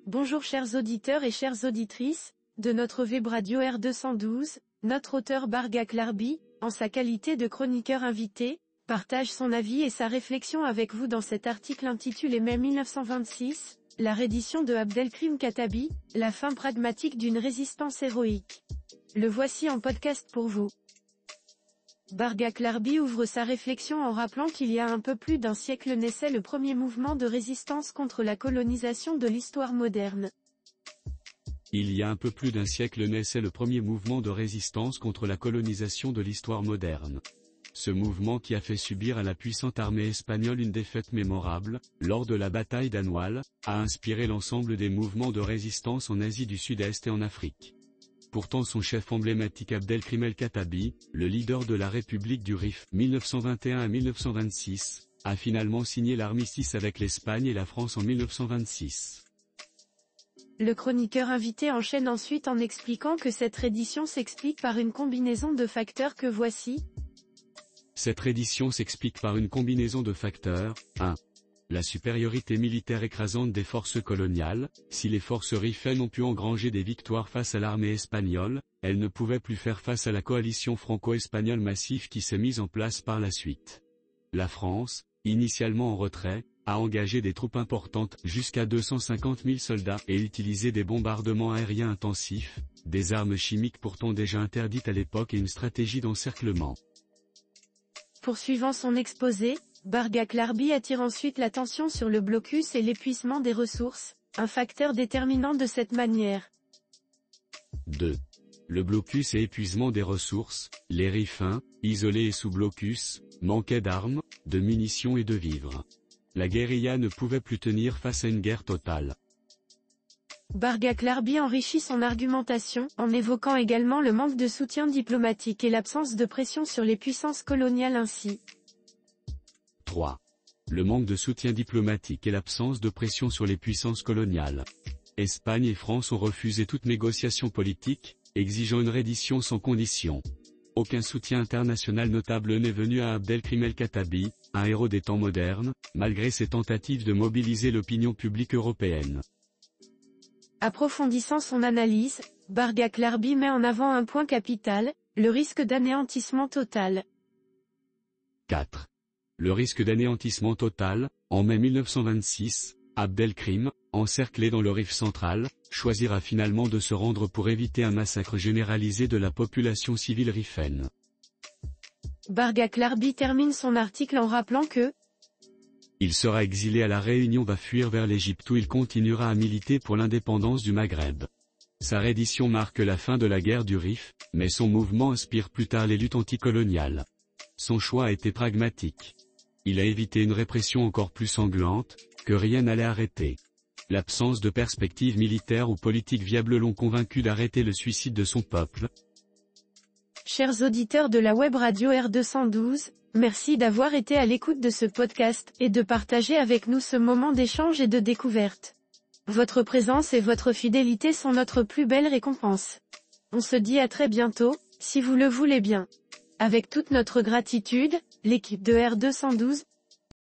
Bonjour chers auditeurs et chères auditrices, de notre web radio R212, notre auteur Bargak Larbi, en sa qualité de chroniqueur invité, partage son avis et sa réflexion avec vous dans cet article intitulé Mai 1926, la reddition de Abdelkrim Katabi, la fin pragmatique d'une résistance héroïque. Le voici en podcast pour vous. Bargak Larbi ouvre sa réflexion en rappelant qu'il y a un peu plus d'un siècle naissait le premier mouvement de résistance contre la colonisation de l'histoire moderne. Il y a un peu plus d'un siècle naissait le premier mouvement de résistance contre la colonisation de l'histoire moderne. Ce mouvement qui a fait subir à la puissante armée espagnole une défaite mémorable, lors de la bataille d'Anoual, a inspiré l'ensemble des mouvements de résistance en Asie du Sud-Est et en Afrique. Pourtant son chef emblématique Abdelkrim el-Katabi, le leader de la République du Rif 1921 à 1926, a finalement signé l'armistice avec l'Espagne et la France en 1926. Le chroniqueur invité enchaîne ensuite en expliquant que cette reddition s'explique par une combinaison de facteurs que voici. Cette reddition s'explique par une combinaison de facteurs. 1. La supériorité militaire écrasante des forces coloniales. Si les forces rifaines ont pu engranger des victoires face à l'armée espagnole, elles ne pouvaient plus faire face à la coalition franco-espagnole massive qui s'est mise en place par la suite. La France, initialement en retrait, a engagé des troupes importantes, jusqu'à 250 000 soldats, et utilisé des bombardements aériens intensifs, des armes chimiques pourtant déjà interdites à l'époque et une stratégie d'encerclement. Poursuivant son exposé, Bargak Larbi attire ensuite l'attention sur le blocus et l'épuisement des ressources, un facteur déterminant de cette manière. 2. Le blocus et épuisement des ressources. Les Rifins, isolés et sous blocus, manquaient d'armes, de munitions et de vivres. La guérilla ne pouvait plus tenir face à une guerre totale. Bargak Larbi enrichit son argumentation, en évoquant également le manque de soutien diplomatique et l'absence de pression sur les puissances coloniales ainsi. 3. Le manque de soutien diplomatique et l'absence de pression sur les puissances coloniales. Espagne et France ont refusé toute négociation politique, exigeant une reddition sans condition. Aucun soutien international notable n'est venu à Abdelkrim el-Katabi, un héros des temps modernes, malgré ses tentatives de mobiliser l'opinion publique européenne. Approfondissant son analyse, Bargak Larbi met en avant un point capital, le risque d'anéantissement total. 4. Le risque d'anéantissement total. En mai 1926, Abdelkrim, encerclé dans le Rif central, choisira finalement de se rendre pour éviter un massacre généralisé de la population civile rifaine. Bargak Larbi termine son article en rappelant que il sera exilé à la Réunion, va fuir vers l'Égypte où il continuera à militer pour l'indépendance du Maghreb. Sa reddition marque la fin de la guerre du Rif, mais son mouvement inspire plus tard les luttes anticoloniales. Son choix a été pragmatique. Il a évité une répression encore plus sanglante, que rien n'allait arrêter. L'absence de perspectives militaires ou politiques viables l'ont convaincu d'arrêter le suicide de son peuple. Chers auditeurs de la web radio R212, merci d'avoir été à l'écoute de ce podcast et de partager avec nous ce moment d'échange et de découverte. Votre présence et votre fidélité sont notre plus belle récompense. On se dit à très bientôt, si vous le voulez bien. Avec toute notre gratitude, l'équipe de R212,